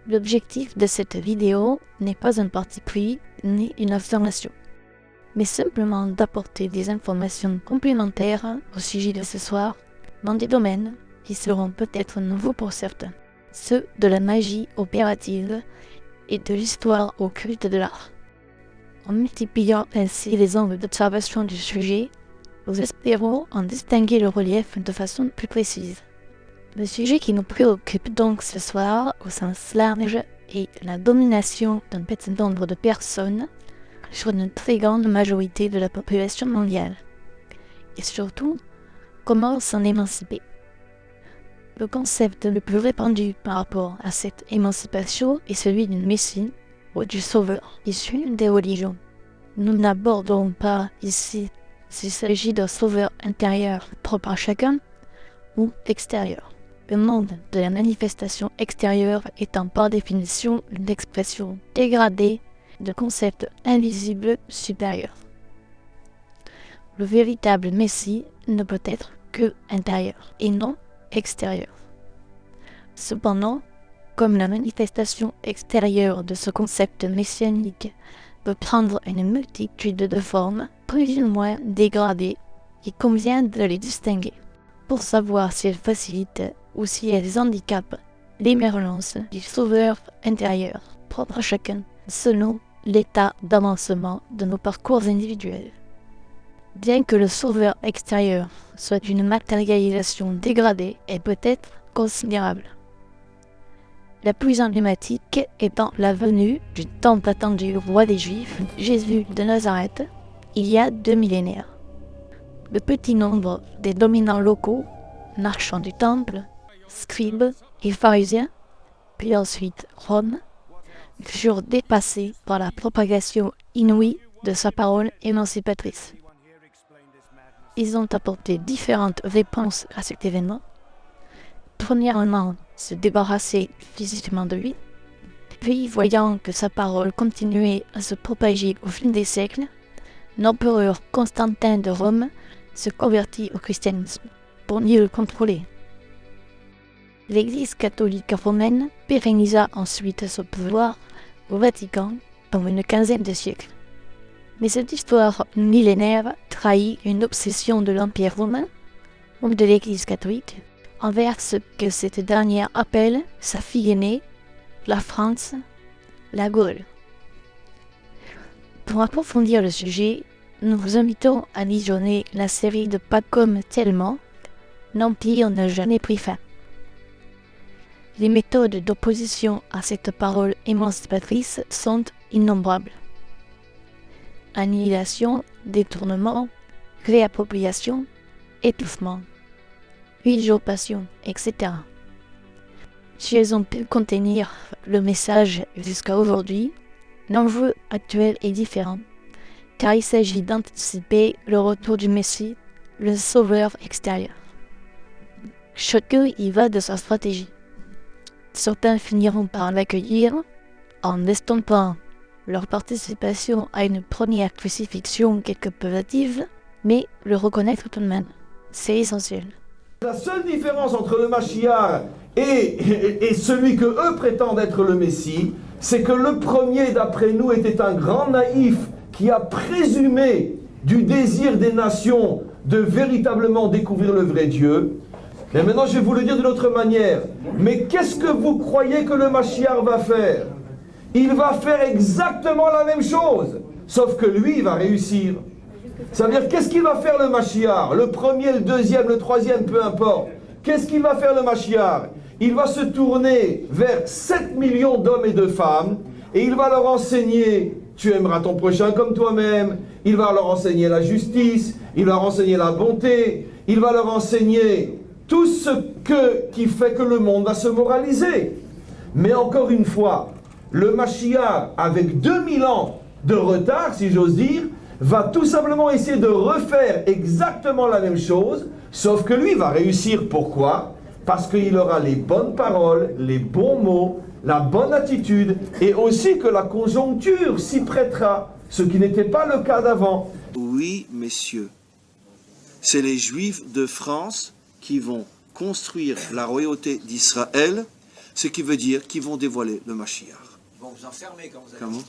L'objectif de cette vidéo n'est pas un parti pris ni une affirmation, mais simplement d'apporter des informations complémentaires au sujet de ce soir dans des domaines qui seront peut-être nouveaux pour certains, ceux de la magie opérative et de l'histoire occulte de l'art. En multipliant ainsi les angles d'observation du sujet, nous espérons en distinguer le relief de façon plus précise. Le sujet qui nous préoccupe donc ce soir au sens large est la domination d'un petit nombre de personnes sur une très grande majorité de la population mondiale. Et surtout, comment s'en émanciper. Le concept le plus répandu par rapport à cette émancipation est celui du Messie ou du Sauveur, issu des religions. Nous n'aborderons pas ici s'il s'agit d'un sauveur intérieur propre à chacun ou extérieur. Le monde de la manifestation extérieure étant par définition une expression dégradée de concepts invisibles supérieurs. Le véritable Messie ne peut être que intérieur et non extérieur. Cependant, comme la manifestation extérieure de ce concept messianique peut prendre une multitude de formes plus ou moins dégradées, il convient de les distinguer pour savoir si elles facilitent ou si elles handicapent l'émergence du sauveur intérieur propre à chacun selon l'état d'avancement de nos parcours individuels. Bien que le sauveur extérieur soit une matérialisation dégradée et peut-être considérable. La plus emblématique étant la venue du tant attendu roi des Juifs, Jésus de Nazareth, il y a 2 millénaires. Le petit nombre des dominants locaux, marchands du temple, scribes et pharisiens, puis ensuite Rome, furent dépassés par la propagation inouïe de sa parole émancipatrice. Ils ont apporté différentes réponses à cet événement. Premièrement, se débarrasser physiquement de lui, puis voyant que sa parole continuait à se propager au fil des siècles, l'empereur Constantin de Rome se convertit au christianisme pour mieux le contrôler. L'Église catholique romaine pérennisa ensuite son pouvoir au Vatican pendant une quinzaine de siècles. Mais cette histoire millénaire trahit une obsession de l'Empire romain, ou de l'Église catholique, envers ce que cette dernière appelle sa fille aînée, la France, la Gaule. Pour approfondir le sujet, nous vous invitons à visionner la série de Pas comme tellement, l'Empire n'a jamais pris fin. Les méthodes d'opposition à cette parole émancipatrice sont innombrables. Annihilation, détournement, réappropriation, étouffement, usurpation, etc. Si elles ont pu contenir le message jusqu'à aujourd'hui, l'enjeu actuel est différent, car il s'agit d'anticiper le retour du Messie, le sauveur extérieur. Chacun y va de sa stratégie. Certains finiront par l'accueillir en estompant leur participation à une première crucifixion quelque peu hâtive, mais le reconnaître tout de même. C'est essentiel. La seule différence entre le Mashiach et celui que eux prétendent être le Messie, c'est que le premier, d'après nous, était un grand naïf qui a présumé du désir des nations de véritablement découvrir le vrai Dieu. Mais maintenant, je vais vous le dire d'une autre manière. Mais qu'est-ce que vous croyez que le Mashiach va faire? Il va faire exactement la même chose, sauf que lui, il va réussir. Ça veut dire, qu'est-ce qu'il va faire le Mashiach? Le premier, le deuxième, le troisième, peu importe. Qu'est-ce qu'il va faire le Mashiach? Il va se tourner vers 7 millions d'hommes et de femmes, et il va leur enseigner, tu aimeras ton prochain comme toi-même. Il va leur enseigner la justice, il va leur enseigner la bonté, il va leur enseigner tout ce qui fait que le monde va se moraliser. Mais encore une fois, le Mashiach, avec 2000 ans de retard, si j'ose dire, va tout simplement essayer de refaire exactement la même chose, sauf que lui va réussir. Pourquoi? Parce qu'il aura les bonnes paroles, les bons mots, la bonne attitude, et aussi que la conjoncture s'y prêtera, ce qui n'était pas le cas d'avant. Oui, messieurs, c'est les Juifs de France qui vont construire la royauté d'Israël Ce qui veut dire qu'ils vont dévoiler le Mashiach. Ils vont vous enfermer quand vous allez... Comment?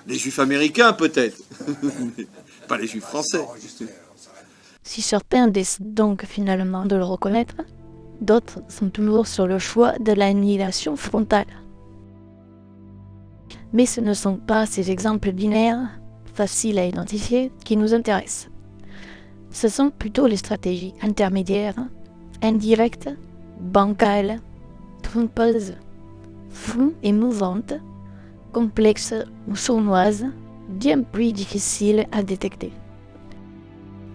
Les Juifs américains, peut-être. Mais pas les Juifs français. Si certains décident donc finalement de le reconnaître, d'autres sont toujours sur le choix de l'annihilation frontale. Mais ce ne sont pas ces exemples binaires, faciles à identifier, qui nous intéressent. Ce sont plutôt les stratégies intermédiaires, indirectes, bancales, trompeuses, floues et mouvantes, complexes ou sournoises, bien plus difficiles à détecter.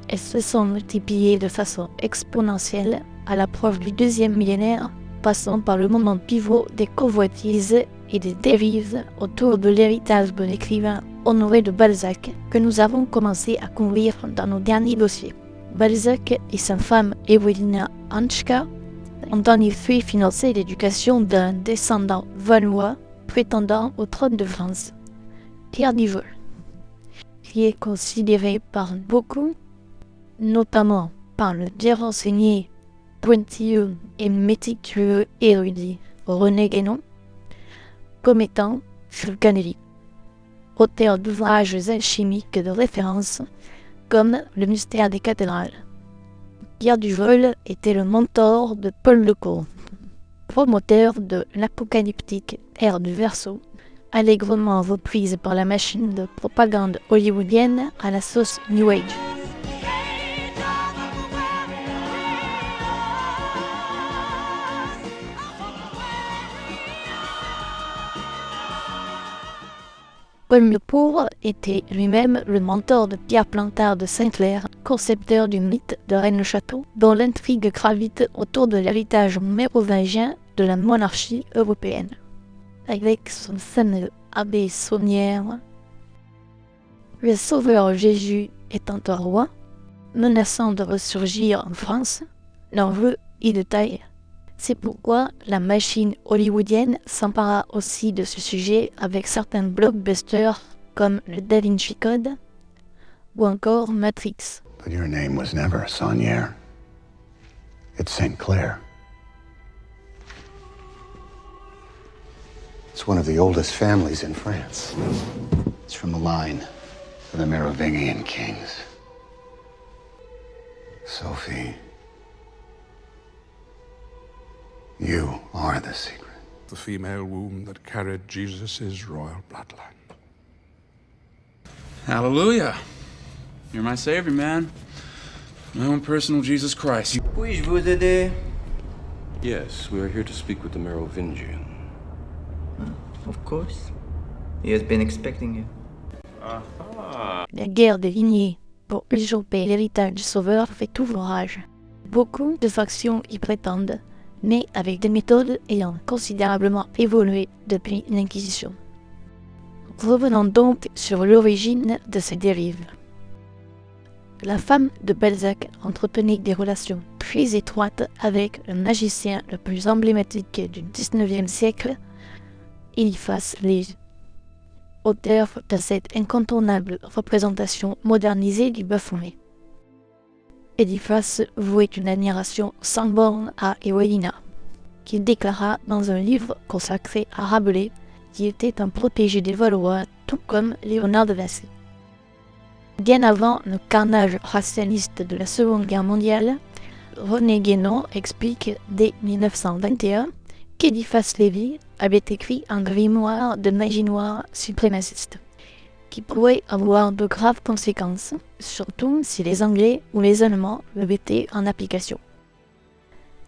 Elles se sont multipliées de façon exponentielle à l'approche du deuxième millénaire, passant par le moment pivot des convoitises et des dérives autour de l'héritage de l'écrivain Honoré de Balzac que nous avons commencé à couvrir dans nos derniers dossiers. Balzac et sa femme Ewelina Hanska ont en effet financé l'éducation d'un descendant valois prétendant au trône de France, Pierre d'Ivol, qui est considéré par beaucoup, notamment par le bien renseigné, pointilleux et méticuleux érudit René Guénon, comme étant Fulcanelli, auteur d'ouvrages alchimiques de référence comme Le mystère des cathédrales. Pierre Duvol était le mentor de Paul Lecourt, promoteur de l'apocalyptique ère du Verseau, allègrement reprise par la machine de propagande hollywoodienne à la sauce New Age. Paul Lecourt était lui-même le mentor de Pierre Plantard de Saint-Clair, concepteur du mythe de Rennes-le-Château, dont l'intrigue gravite autour de l'héritage mérovingien de la monarchie européenne. Avec son fameux abbé Saunière, le sauveur Jésus étant un roi, menaçant de ressurgir en France, l'enjeu est de taille. C'est pourquoi la machine hollywoodienne s'empara aussi de ce sujet avec certains blockbusters comme le Da Vinci Code ou encore Matrix. But your name was never Saunière. It's St. Clair. It's one of the oldest families in France. It's from the line of the Merovingian kings. Sophie, you are the secret. The female womb that carried Jesus' royal bloodline. Hallelujah. You're my savior, man. My own personal Jesus Christ. Puis-je vous aider? Yes, we are here to speak with the Merovingian. Of course. He has been expecting you. La guerre des lignées pour usurper l'héritage du Sauveur fait ouvrage. Beaucoup de factions y prétendent, mais avec des méthodes ayant considérablement évolué depuis l'Inquisition. Revenons donc sur l'origine de ces dérives. La femme de Balzac entretenait des relations très étroites avec le magicien le plus emblématique du XIXe siècle, Eliphas Lévi, auteur de cette incontournable représentation modernisée du Baphomet. Eliphas vouait une admiration sans borne à Ewelina, qu'il déclara dans un livre consacré à Rabelais, qui était un protégé des Valois, tout comme Léonard de Vinci. Bien avant le carnage racialiste de la Seconde Guerre mondiale, René Guénon explique dès 1921 qu'Eliphas Lévi avait écrit un grimoire de magie noire suprémaciste, qui pourrait avoir de graves conséquences, surtout si les Anglais ou les Allemands le mettaient en application.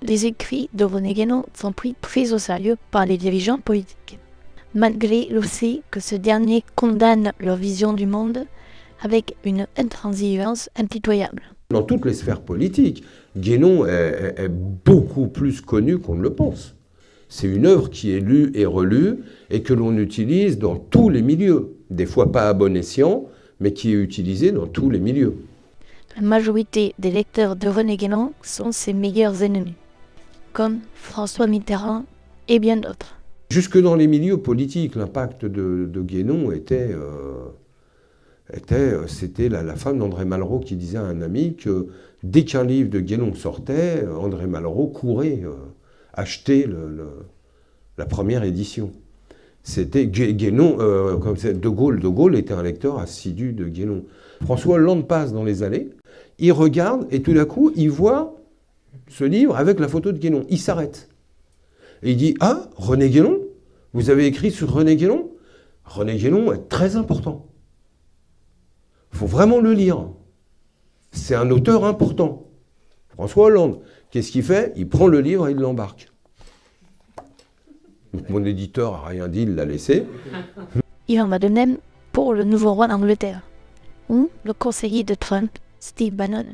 Les écrits de René Guénon sont pris très au sérieux par les dirigeants politiques, malgré aussi que ce dernier condamne leur vision du monde avec une intransigeance impitoyable. Dans toutes les sphères politiques, Guénon est beaucoup plus connu qu'on ne le pense. C'est une œuvre qui est lue et relue et que l'on utilise dans tous les milieux. Des fois pas à bon escient, mais qui est utilisée dans tous les milieux. La majorité des lecteurs de René Guénon sont ses meilleurs ennemis, comme François Mitterrand et bien d'autres. Jusque dans les milieux politiques, l'impact de Guénon c'était la femme d'André Malraux qui disait à un ami que dès qu'un livre de Guénon sortait, André Malraux courait acheté la première édition. C'était Guénon, De Gaulle était un lecteur assidu de Guénon. François Hollande passe dans les allées, il regarde et tout d'un coup, il voit ce livre avec la photo de Guénon. Il s'arrête. Et il dit « Ah, René Guénon ? Vous avez écrit sur René Guénon ? René Guénon est très important. Il faut vraiment le lire. C'est un auteur important. » François Hollande, qu'est-ce qu'il fait? Il prend le livre et il l'embarque. Mon éditeur n'a rien dit, il l'a laissé. Il en va de même pour le nouveau roi d'Angleterre, ou le conseiller de Trump, Steve Bannon.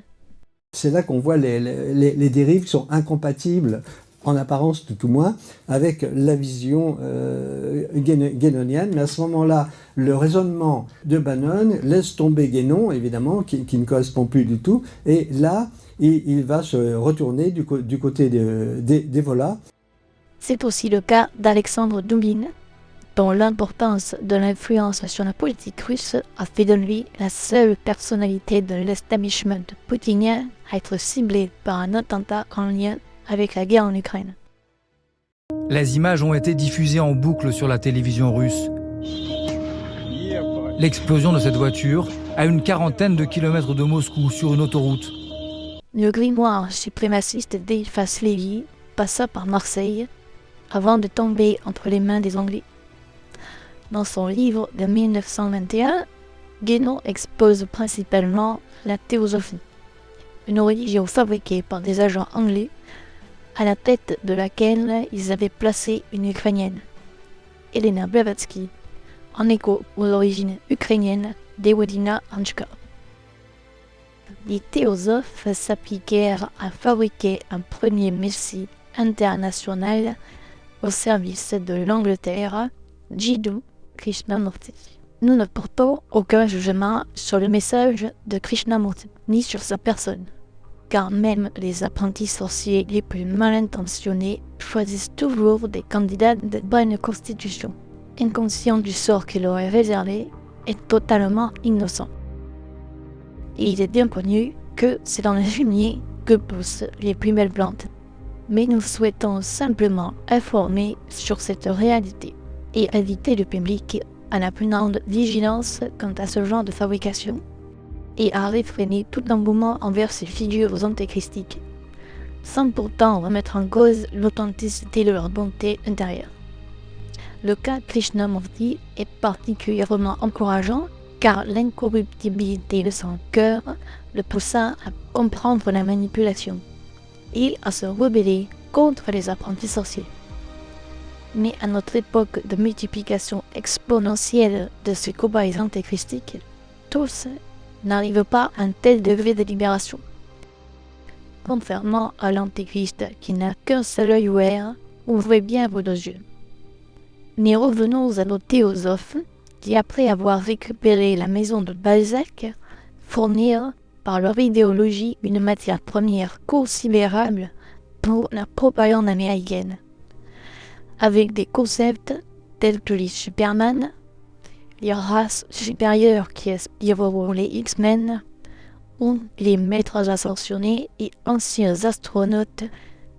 C'est là qu'on voit les dérives qui sont incompatibles, en apparence tout au moins, avec la vision guénonienne. Mais à ce moment-là, le raisonnement de Bannon laisse tomber Guénon, évidemment, qui ne correspond plus du tout. Et là, il va se retourner du côté des Volats. C'est aussi le cas d'Alexandre Dugin, dont l'importance de l'influence sur la politique russe a fait de lui la seule personnalité de l'establishment poutinien à être ciblée par un attentat en lien avec la guerre en Ukraine. Les images ont été diffusées en boucle sur la télévision russe. L'explosion de cette voiture à une quarantaine de kilomètres de Moscou sur une autoroute. Le grimoire suprémaciste d'Eliphas Lévy passa par Marseille avant de tomber entre les mains des Anglais. Dans son livre de 1921, Guénon expose principalement la théosophie, une religion fabriquée par des agents anglais à la tête de laquelle ils avaient placé une Ukrainienne, Elena Blavatsky, en écho aux origines ukrainiennes d'Ewelina Hanchka. Les théosophes s'appliquèrent à fabriquer un premier messie international au service de l'Angleterre, Jiddu Krishnamurti. Nous ne portons aucun jugement sur le message de Krishnamurti, ni sur sa personne, car même les apprentis sorciers les plus mal intentionnés choisissent toujours des candidats de bonne constitution, inconscients du sort qui leur est réservé et totalement innocents. Et il est bien connu que c'est dans le fumier que poussent les plus belles plantes. Mais nous souhaitons simplement informer sur cette réalité et inviter le public à la plus grande vigilance quant à ce genre de fabrication et à réfréner tout engouement envers ces figures antéchristiques, sans pourtant remettre en cause l'authenticité de leur bonté intérieure. Le cas Krishnamurti est particulièrement encourageant car l'incorruptibilité de son cœur le poussa à comprendre la manipulation et à se rebeller contre les apprentis sorciers. Mais à notre époque de multiplication exponentielle de ces cobayes antéchristiques, tous n'arrivent pas à un tel degré de libération. Contrairement à l'antéchrist qui n'a qu'un seul œil ouvert, ouvrez bien vos deux yeux. Mais revenons à nos théosophes qui, après avoir récupéré la maison de Balzac, fournirent par leur idéologie une matière première considérable pour la propagande américaine, avec des concepts tels que les Superman, les races supérieures qui inspireront les X-Men, ou les maîtres ascensionnés et anciens astronautes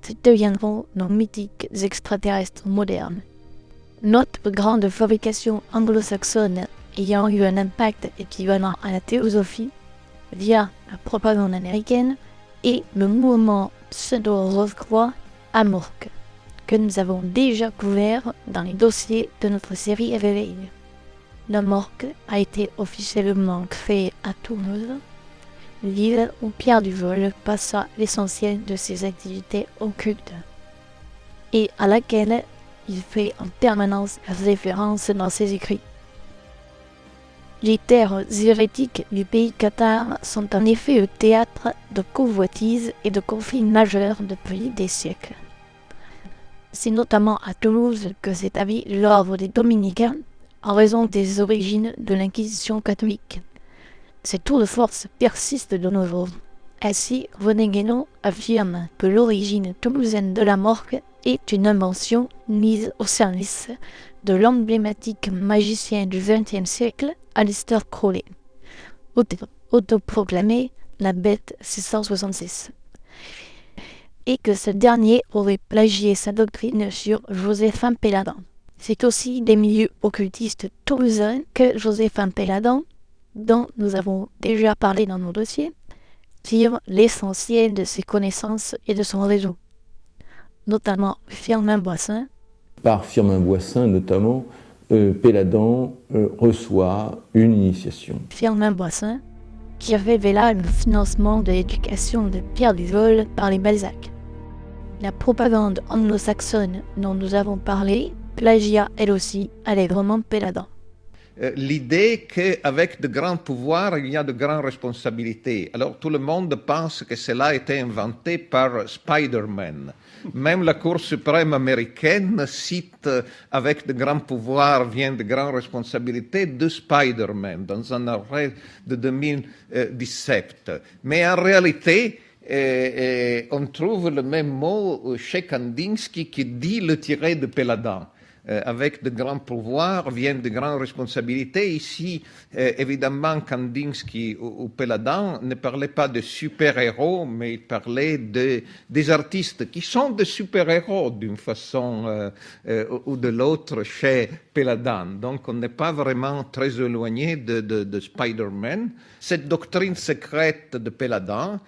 qui deviendront nos mythiques extraterrestres modernes. Notre grande fabrication anglo-saxonne ayant eu un impact équivalent à la théosophie via la propagande américaine et le mouvement pseudo-rose-croix amorque que nous avons déjà couvert dans les dossiers de notre série Éveil. L'amorque a été officiellement créé à Toulouse, l'île où Pierre Duvol passa l'essentiel de ses activités occultes, et à laquelle il fait en permanence référence dans ses écrits. Les terres hérétiques du pays cathare sont en effet le théâtre de convoitises et de conflits majeurs depuis des siècles. C'est notamment à Toulouse que s'établit l'ordre des Dominicains en raison des origines de l'Inquisition catholique. Ces tours de force persistent de nos jours. Ainsi, René Guénon affirme que l'origine toulousaine de la morgue est une invention mise au service de l'emblématique magicien du XXe siècle, Aleister Crowley, autoproclamé la bête 666. et que ce dernier aurait plagié sa doctrine sur Joséphin Péladan. C'est aussi des milieux occultistes toulousains que Joséphin Péladan, dont nous avons déjà parlé dans nos dossiers, tire l'essentiel de ses connaissances et de son réseau, notamment Firmin Boissin. Par Firmin Boissin notamment, Péladan reçoit une initiation. Firmin Boissin, qui révéla là le financement de l'éducation de Pierre Duvol par les Balzac. La propagande anglo-saxonne dont nous avons parlé plagia elle aussi allègrement Péladan. L'idée qu'avec de grands pouvoirs, il y a de grandes responsabilités. Alors tout le monde pense que cela a été inventé par Spider-Man. Même la Cour suprême américaine cite avec de grands pouvoirs viennent de grandes responsabilités de Spider-Man dans un arrêt de 2017. Mais en réalité, on trouve le même mot chez Kandinsky qui dit le tiré de Péladan. Avec de grands pouvoirs viennent de grandes responsabilités. Ici, évidemment, Kandinsky ou Péladan ne parlaient pas de super-héros, mais ils parlaient des artistes qui sont des super-héros d'une façon ou de l'autre chez Péladan. Donc, on n'est pas vraiment très éloigné de Spider-Man. Cette doctrine secrète de Péladan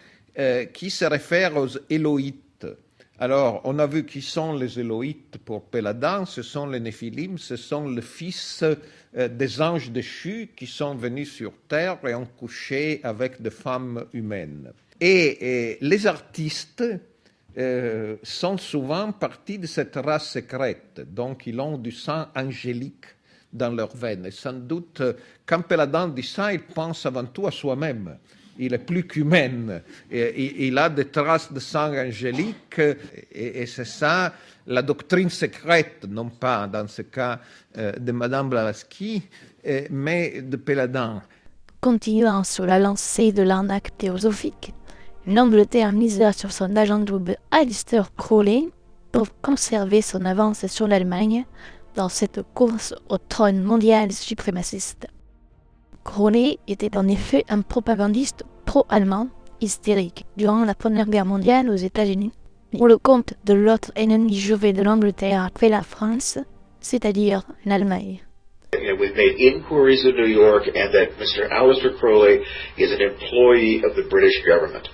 qui se réfère aux Éloïtes. Alors, on a vu qui sont les Éloïtes pour Péladan, ce sont les Néphilim, ce sont les fils des anges déchus qui sont venus sur terre et ont couché avec des femmes humaines. Et les artistes sont souvent partis de cette race secrète, donc ils ont du sang angélique dans leurs veines. Et sans doute, quand Péladan dit ça, il pense avant tout à soi-même. Il est plus qu'humain. Il a des traces de sang angélique et c'est ça la doctrine secrète, non pas dans ce cas de Madame Blavatsky, mais de Péladan. Continuant sur la lancée de l'arnaque théosophique, l'Angleterre misera sur son agent double Aleister Crowley pour conserver son avance sur l'Allemagne dans cette course au trône mondial suprémaciste. Crowley était en effet un propagandiste pro-allemand hystérique durant la Première Guerre mondiale aux États-Unis, pour le compte de l'autre ennemi juré de l'Angleterre après la France, c'est-à-dire l'Allemagne. We've made inquiries in New York and that Mr. Aleister Crowley is an employee of the British government.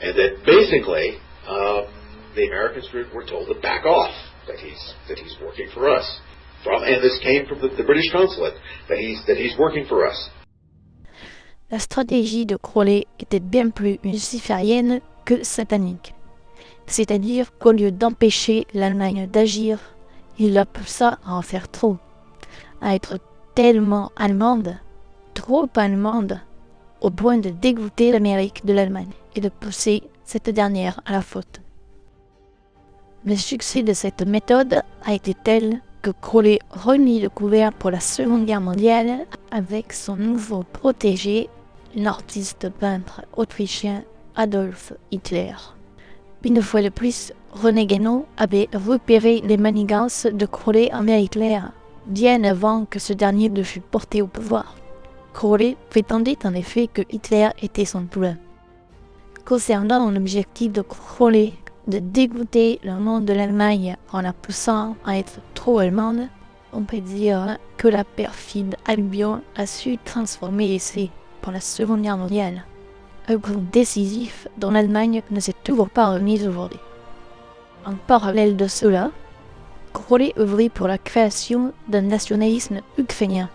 And that basically the Americans were told to back off, that he's working for us. And this came from the British consulate, that he's working for us. La stratégie de Crowley était bien plus luciférienne que satanique. C'est-à-dire qu'au lieu d'empêcher l'Allemagne d'agir, il la poussa à en faire trop, à être tellement allemande, trop allemande, au point de dégoûter l'Amérique de l'Allemagne et de pousser cette dernière à la faute. Le succès de cette méthode a été tel que Crowley remit le couvert pour la Seconde Guerre mondiale avec son nouveau protégé, l'artiste peintre autrichien Adolf Hitler. Une fois de plus, René Guénon avait repéré les manigances de Crowley envers Hitler, bien avant que ce dernier ne fût porté au pouvoir. Crowley prétendait en effet que Hitler était son poulain. Concernant l'objectif de Crowley de dégoûter le monde de l'Allemagne en la poussant à être trop allemande, on peut dire que la perfide Albion a su transformer l'essai pour la Seconde Guerre mondiale, un point décisif dont l'Allemagne ne s'est toujours pas remise aujourd'hui. En parallèle de cela, Crowley œuvrait pour la création d'un nationalisme ukrainien,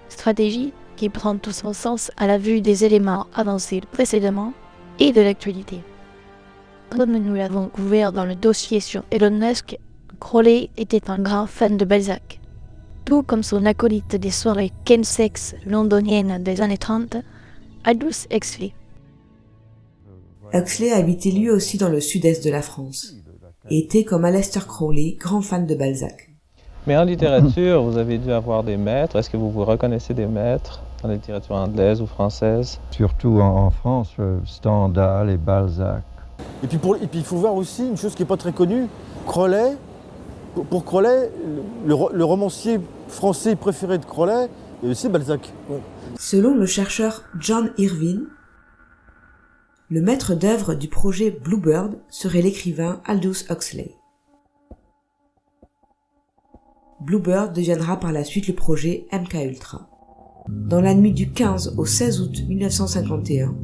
stratégie qui prend tout son sens à la vue des éléments avancés précédemment et de l'actualité. Comme nous l'avons couvert dans le dossier sur Elon Musk, Crowley était un grand fan de Balzac. Tout comme son acolyte des soirées chemsex londoniennes des années 30, Aldous Huxley. Huxley habitait lui aussi dans le sud-est de la France, et était comme Aleister Crowley, grand fan de Balzac. Mais en littérature, vous avez dû avoir des maîtres. Est-ce que vous vous reconnaissez des maîtres en littérature anglaise ou française? Surtout en France, Stendhal et Balzac. Et puis il faut voir aussi une chose qui n'est pas très connue. Crowley, pour Crowley, le romancier français préféré de Crowley, c'est Balzac. Ouais. Selon le chercheur John Irvine, Le maître d'œuvre du projet Bluebird serait l'écrivain Aldous Huxley. Bluebird deviendra par la suite le projet MKUltra. Dans la nuit du 15 au 16 août 1951,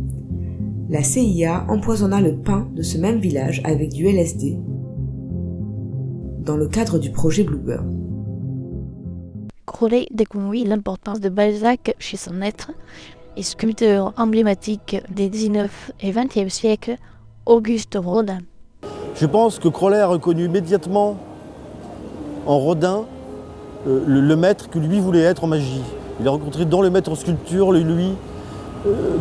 la CIA empoisonna le pain de ce même village avec du LSD dans le cadre du projet Bluebird. Crowley découvrit l'importance de Balzac chez son maître et sculpteur emblématique des 19 et 20e siècles, Auguste Rodin. Je pense que Crowley a reconnu immédiatement en Rodin le maître que lui voulait être en magie. Il a rencontré dans le maître en sculpture,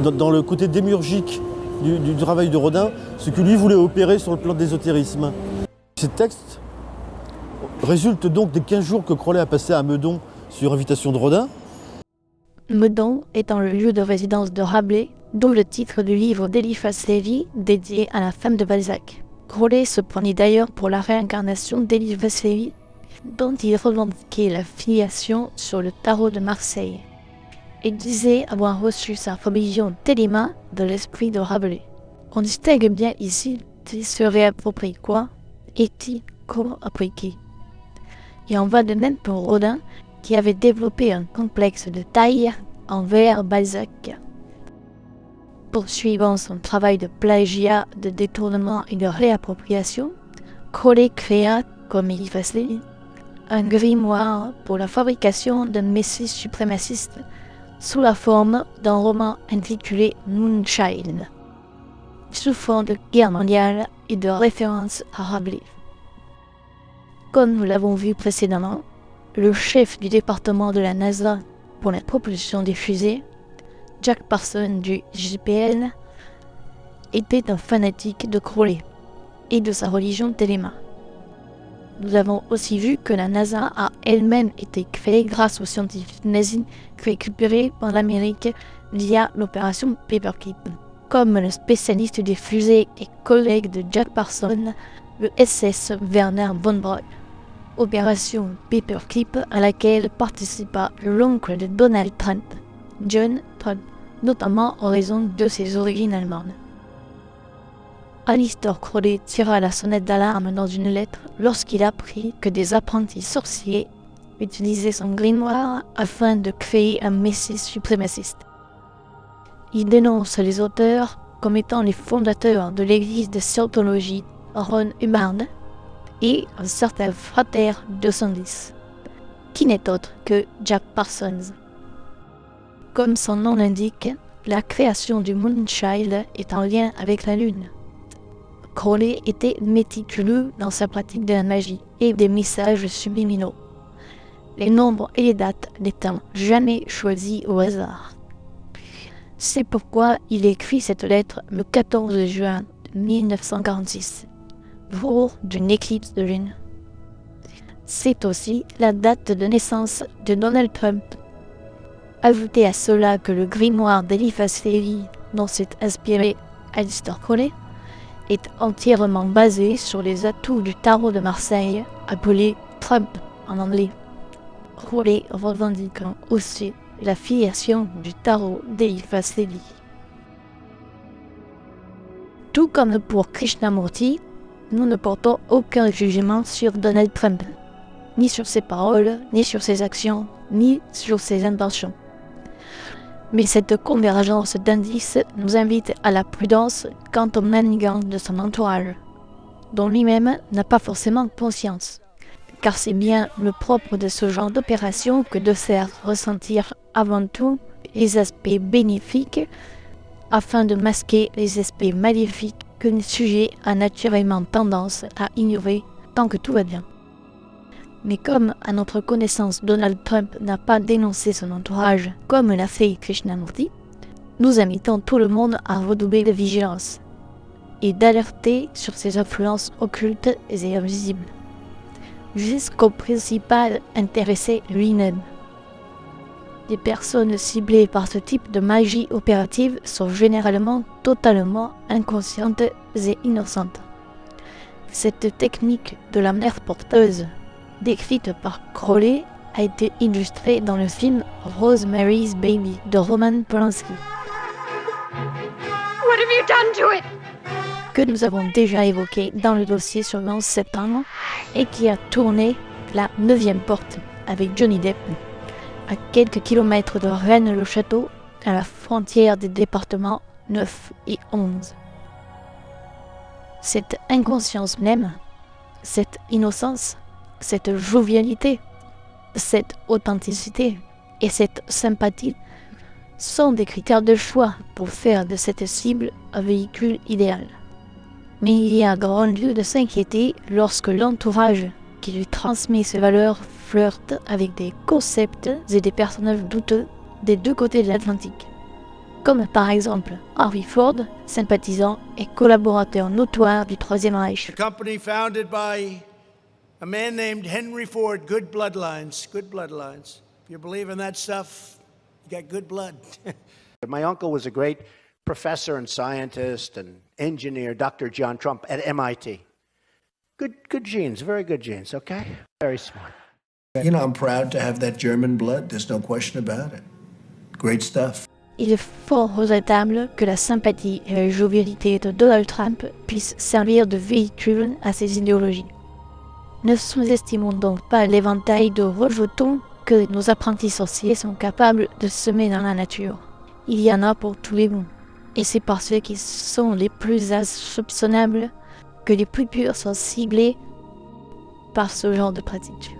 dans le côté démiurgique du travail de Rodin, ce que lui voulait opérer sur le plan de l'ésotérisme. Ces textes résultent donc des 15 jours que Crowley a passé à Meudon sur invitation de Rodin. Meudon étant le lieu de résidence de Rabelais, dont le titre du livre d'Eliphas Lévy dédié à la femme de Balzac. Crowley se prenait d'ailleurs pour la réincarnation d'Eliphas Lévy, dont il revendiquait la filiation sur le tarot de Marseille, et disait avoir reçu sa provision Télima de l'esprit de Rabelais. On distingue bien ici qui se réapproprie quoi et qui comment appris qui. Il en va de même pour Rodin, qui avait développé un complexe de taille envers Balzac. Poursuivant son travail de plagiat, de détournement et de réappropriation, Crowley créa, comme Eliphas Lévy, un grimoire pour la fabrication d'un messie suprémaciste sous la forme d'un roman intitulé Moonchild, sous fond de guerre mondiale et de référence à Rabelais. Comme nous l'avons vu précédemment, le chef du département de la NASA pour la propulsion des fusées, Jack Parsons du JPL, était un fanatique de Crowley et de sa religion Télema. Nous avons aussi vu que la NASA a elle-même été créée grâce aux scientifiques nazis récupérés par l'Amérique via l'opération Paperclip. Comme le spécialiste des fusées et collègue de Jack Parsons, le SS Werner von Braun. Opération Paperclip à laquelle participa l'oncle de Donald Trump, John Trump, notamment en raison de ses origines allemandes. Aleister Crowley tira la sonnette d'alarme dans une lettre lorsqu'il apprit que des apprentis sorciers utilisaient son grimoire afin de créer un messie suprémaciste. Il dénonce les auteurs comme étant les fondateurs de l'église de scientologie Ron Hubbard et un certain Frater 210, qui n'est autre que Jack Parsons. Comme son nom l'indique, la création du Moonchild est en lien avec la Lune. Crowley était méticuleux dans sa pratique de la magie et des messages subliminaux, les nombres et les dates n'étant jamais choisis au hasard. C'est pourquoi il écrit cette lettre le 14 juin 1946, jour d'une éclipse de lune. C'est aussi la date de naissance de Donald Trump. Ajoutez à cela que le grimoire d'Eliphas Lévy, dont s'est inspiré Aleister Crowley, est entièrement basé sur les atouts du tarot de Marseille, appelé Trump en anglais. Crowley revendiquant aussi la filiation du tarot d'Eliphas Lévy. Tout comme pour Krishnamurti, nous ne portons aucun jugement sur Donald Trump, ni sur ses paroles, ni sur ses actions, ni sur ses intentions. Mais cette convergence d'indices nous invite à la prudence quant aux manigances de son entourage, dont lui-même n'a pas forcément conscience, car c'est bien le propre de ce genre d'opération que de faire ressentir avant tout les aspects bénéfiques afin de masquer les aspects maléfiques que le sujet a naturellement tendance à ignorer tant que tout va bien. Mais comme à notre connaissance Donald Trump n'a pas dénoncé son entourage comme l'a fait Krishnamurti, nous invitons tout le monde à redoubler de vigilance et d'alerter sur ses influences occultes et invisibles, jusqu'au principal intéressé lui-même. Les personnes ciblées par ce type de magie opérative sont généralement totalement inconscientes et innocentes. Cette technique de la mère porteuse, décrite par Crowley, a été illustrée dans le film Rosemary's Baby de Roman Polanski. What have you done to it? Que nous avons déjà évoqué dans le dossier sur le 11 septembre et qui a tourné la 9e porte avec Johnny Depp à quelques kilomètres de Rennes-le-Château, à la frontière des départements 9 et 11. Cette inconscience même, cette innocence, cette jovialité, cette authenticité et cette sympathie sont des critères de choix pour faire de cette cible un véhicule idéal. Mais il y a grand lieu de s'inquiéter lorsque l'entourage qui lui transmet ces valeurs flirte avec des concepts et des personnages douteux des deux côtés de l'Atlantique. Comme par exemple Harvey Ford, sympathisant et collaborateur notoire du Troisième Reich. A company founded by a man named Henry Ford, good bloodlines, good bloodlines. If you believe in that stuff, you got good blood. My uncle was a great professor and scientist and engineer, Dr. John Trump at MIT. Good genes, very good genes, okay? Very smart. You know, I'm proud to have that German blood, there's no question about it. Great stuff. Il est fort regrettable que la sympathie et la jovialité de Donald Trump puissent servir de véhicule à ses idéologies. Ne sous-estimons donc pas l'éventail de rejetons que nos apprentis sorciers sont capables de semer dans la nature. Il y en a pour tous les goûts, et c'est par ceux qui sont les plus insoupçonnables que les plus purs sont ciblés par ce genre de pratique.